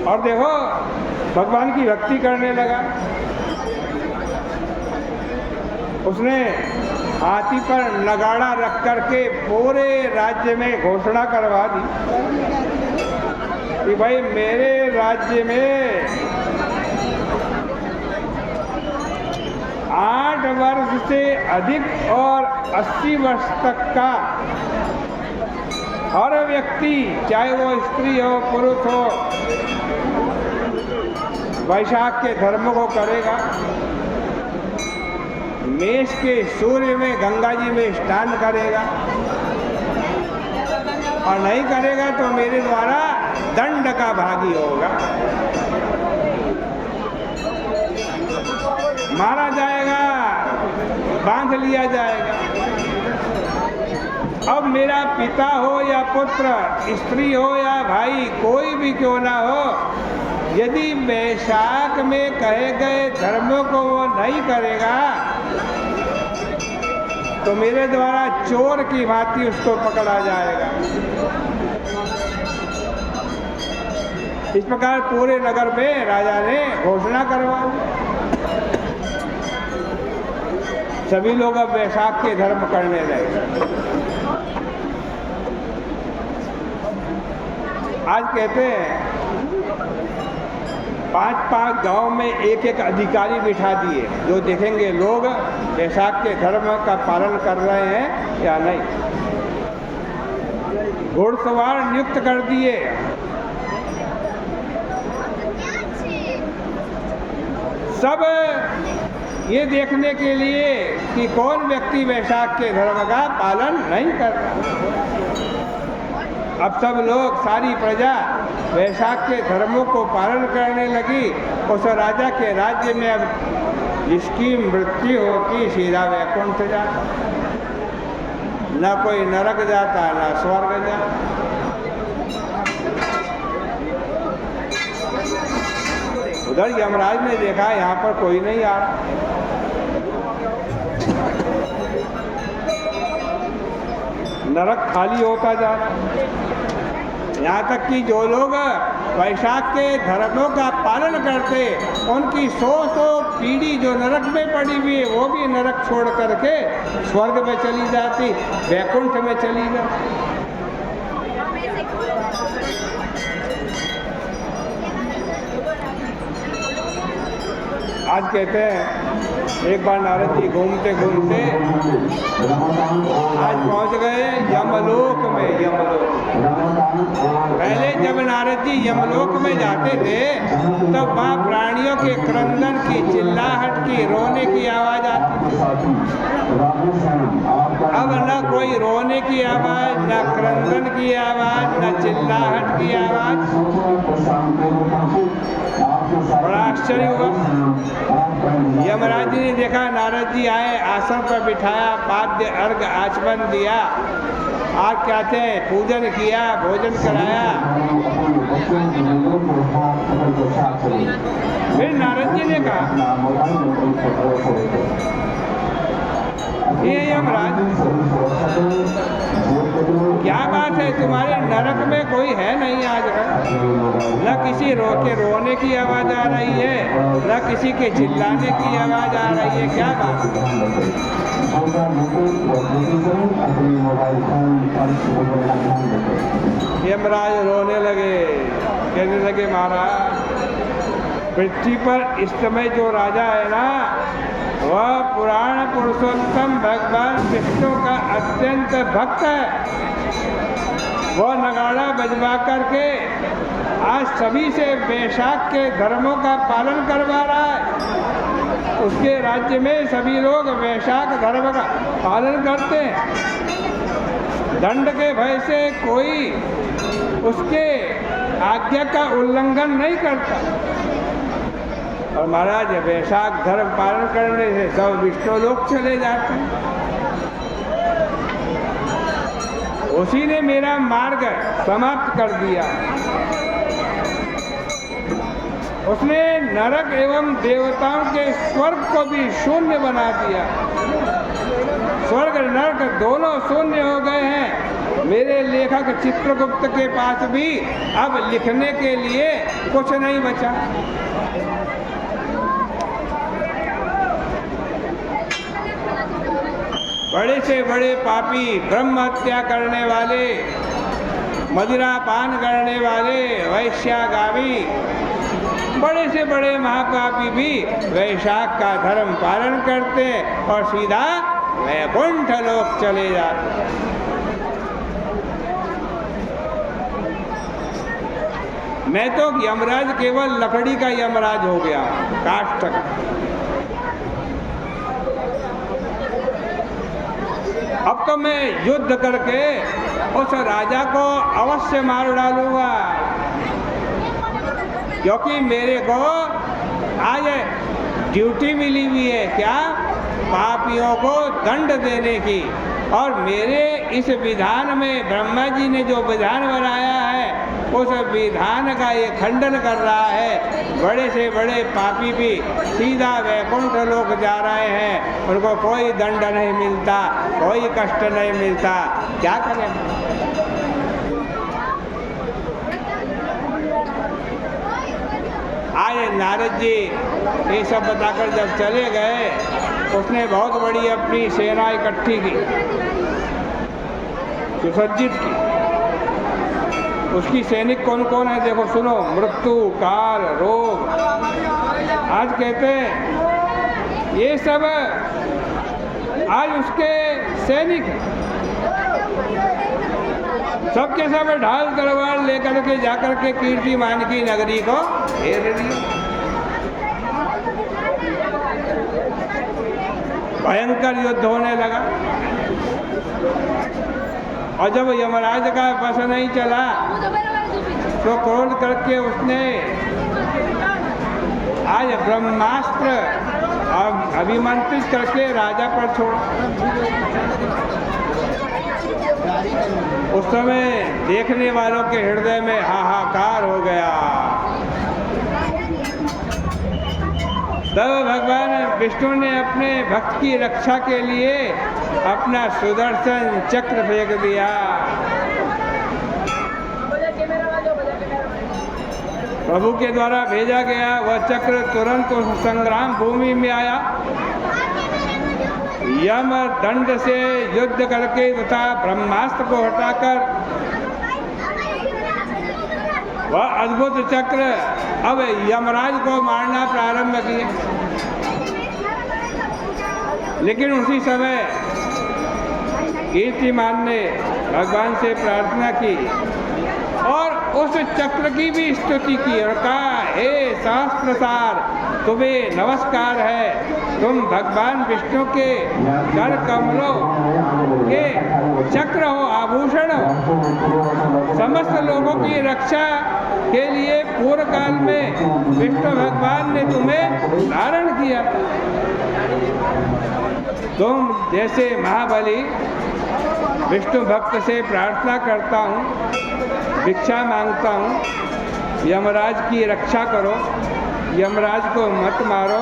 और देखो भगवान की भक्ति करने लगा। उसने हाथी पर नगाड़ा रख करके पूरे राज्य में घोषणा करवा दी कि भाई मेरे राज्य में 8 वर्ष से अधिक और 80 वर्ष तक का हर व्यक्ति, चाहे वो स्त्री हो पुरुष हो, वैशाख के धर्म को करेगा। मेष के सूर्य में गंगा जी में स्नान करेगा और नहीं करेगा तो मेरे द्वारा दंड का भागी होगा, मारा जाएगा, बांध लिया जाएगा। अब मेरा पिता हो या पुत्र, स्त्री हो या भाई, कोई भी क्यों ना हो, यदि वैशाख में कहे गए धर्मों को वो नहीं करेगा तो मेरे द्वारा चोर की भांति उसको पकड़ा जाएगा। इस प्रकार पूरे नगर में राजा ने घोषणा करवा दी। सभी लोग अब वैशाख के धर्म करने लगे। आज कहते हैं 5-5 गांव में एक अधिकारी बिठा दिए, जो देखेंगे लोग वैशाख के धर्म का पालन कर रहे हैं या नहीं। घुड़सवार नियुक्त कर दिए। सब ये देखने के लिए कि कौन व्यक्ति वैशाख के धर्म का पालन नहीं कर रहा। अब सब लोग, सारी प्रजा वैशाख के धर्मों को पालन करने लगी। उस राजा के राज्य में अब जिसकी मृत्यु होती सीधा वैकुंठ जाता, न कोई नरक जाता न स्वर्ग जाता। उधर यमराज ने देखा यहाँ पर कोई नहीं आ रहा, नरक खाली होता जा रहा। यहाँ तक कि जो लोग वैशाख के धर्मों का पालन करते, उनकी 100 पीढ़ी जो नरक में पड़ी हुई है, वो भी नरक छोड़ करके स्वर्ग में चली जाती, वैकुंठ में चली जाती। आज कहते हैं एक बार नारद जी घूमते घूमते आज पहुंच गए यमलोक में। यमलोक, पहले जब नारद जी यमलोक में जाते थे तब वहाँ प्राणियों के क्रंदन की, चिल्लाहट की, रोने की आवाज आती थी। अब न कोई रोने की आवाज, न क्रंदन की आवाज, न चिल्लाहट की आवाज। बड़ा आश्चर्य हुआ। यमराज जी ने देखा नारद जी आए, आसन पर बिठाया, पाद्य अर्घ आचमन दिया, आज कहते हैं पूजन किया, भोजन कराया। फिर नारद जी ने कहा, ये यमराज क्या बात है, तुम्हारे नरक में कोई है नहीं आज? न किसी रोने की आवाज आ रही है, न किसी के चिल्लाने की आवाज आ रही है, क्या बात? यमराज रोने लगे, कहने लगे महाराज, पृथ्वी पर इस समय जो राजा है ना, वह पुराण पुरुषोत्तम भगवान विष्णु का अत्यंत भक्त है। वह नगाड़ा बजवा करके आज सभी से वैशाख के धर्मों का पालन करवा रहा है। उसके राज्य में सभी लोग वैशाख धर्म का पालन करते हैं। दंड के भय से कोई उसके आज्ञा का उल्लंघन नहीं करता। और महाराज वैशाख धर्म पालन करने से सब विष्णु लोक चले जाते हैं। उसी ने मेरा मार्ग समाप्त कर दिया। उसने नरक एवं देवताओं के स्वर्ग को भी शून्य बना दिया। स्वर्ग नरक दोनों शून्य हो गए हैं। मेरे लेखक चित्रगुप्त के पास भी अब लिखने के लिए कुछ नहीं बचा। बड़े से बड़े पापी, ब्रह्म हत्या करने वाले, मदिरा पान करने वाले, वैश्यागामी, बड़े से बड़े महापापी भी वैशाख का धर्म पालन करते और सीधा वैकुंठ लोक चले जाते। मैं तो यमराज केवल लकड़ी का यमराज हो गया, काष्ठ का। अब तो मैं युद्ध करके उस राजा को अवश्य मार डालूंगा, क्योंकि मेरे को आज ड्यूटी मिली हुई है, क्या? पापियों को दंड देने की। और मेरे इस विधान में ब्रह्मा जी ने जो विधान बनाया है उस विधान का ये खंडन कर रहा है। बड़े से बड़े पापी भी सीधा वैकुंठ लोक जा रहे हैं, उनको कोई दंड नहीं मिलता, कोई कष्ट नहीं मिलता। क्या करें? आज नारद जी ये सब बताकर जब चले गए, उसने बहुत बड़ी अपनी सेना इकट्ठी की, सुसज्जित की। उसकी सैनिक कौन कौन है देखो, सुनो। मृत्यु, काल, रोग। आज कहते हैं ये सब आज उसके सैनिक हैं। सबके सब ढाल तलवार लेकर के जाकर के कीर्तिमान की नगरी को घेर लिया। भयंकर युद्ध होने लगा। और जब यमराज का बस नहीं चला तो क्रोध करके उसने आज ब्रह्मास्त्र अभिमंत्रित करके राजा पर छोड़ा। उस समय देखने वालों के हृदय में हाहाकार हो गया। तब भगवान विष्णु ने अपने भक्त की रक्षा के लिए अपना सुदर्शन चक्र फेंक दिया। प्रभु के द्वारा भेजा गया वह चक्र तुरंत उस संग्राम भूमि में आया। यम दंड से युद्ध करके तथा ब्रह्मास्त्र को हटाकर वह अद्भुत चक्र अब यमराज को मारना प्रारंभ किया। लेकिन उसी समय कीर्तिमान ने भगवान से प्रार्थना की और उस चक्र की भी स्तुति की और कहा, हे सहस्त्रसार, तुम्हें नमस्कार है। तुम भगवान विष्णु के कर कमलों के चक्र हो, आभूषण हो। समस्त लोगों की रक्षा के लिए पूर्व काल में विष्णु भगवान ने तुम्हें धारण किया। तुम जैसे महाबली विष्णु भक्त से प्रार्थना करता हूँ, भिक्षा मांगता हूँ, यमराज की रक्षा करो, यमराज को मत मारो,